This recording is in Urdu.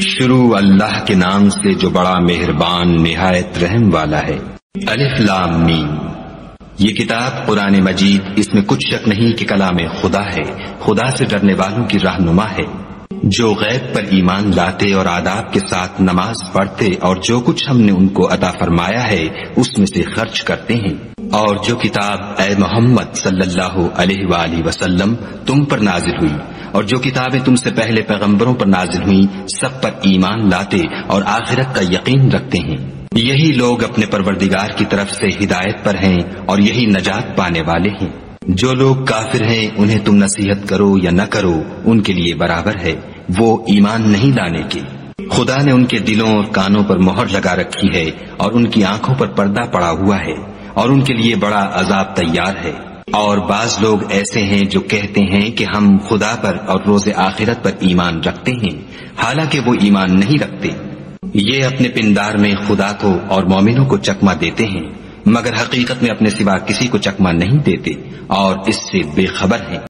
شروع اللہ کے نام سے جو بڑا مہربان نہایت رحم والا ہے۔ الف لام میم۔ یہ کتاب قرآن مجید، اس میں کچھ شک نہیں کہ کلام خدا ہے، خدا سے ڈرنے والوں کی رہنما ہے، جو غیب پر ایمان لاتے اور آداب کے ساتھ نماز پڑھتے اور جو کچھ ہم نے ان کو عطا فرمایا ہے اس میں سے خرچ کرتے ہیں، اور جو کتاب اے محمد صلی اللہ علیہ وآلہ وسلم تم پر نازل ہوئی اور جو کتابیں تم سے پہلے پیغمبروں پر نازل ہوئیں سب پر ایمان لاتے اور آخرت کا یقین رکھتے ہیں، یہی لوگ اپنے پروردگار کی طرف سے ہدایت پر ہیں اور یہی نجات پانے والے ہیں۔ جو لوگ کافر ہیں انہیں تم نصیحت کرو یا نہ کرو ان کے لیے برابر ہے، وہ ایمان نہیں لانے کے۔ خدا نے ان کے دلوں اور کانوں پر مہر لگا رکھی ہے اور ان کی آنکھوں پر پردہ پڑا ہوا ہے اور ان کے لیے بڑا عذاب تیار ہے۔ اور بعض لوگ ایسے ہیں جو کہتے ہیں کہ ہم خدا پر اور روز آخرت پر ایمان رکھتے ہیں، حالانکہ وہ ایمان نہیں رکھتے۔ یہ اپنے پندار میں خدا کو اور مومنوں کو چکما دیتے ہیں، مگر حقیقت میں اپنے سوا کسی کو چکما نہیں دیتے اور اس سے بے خبر ہیں۔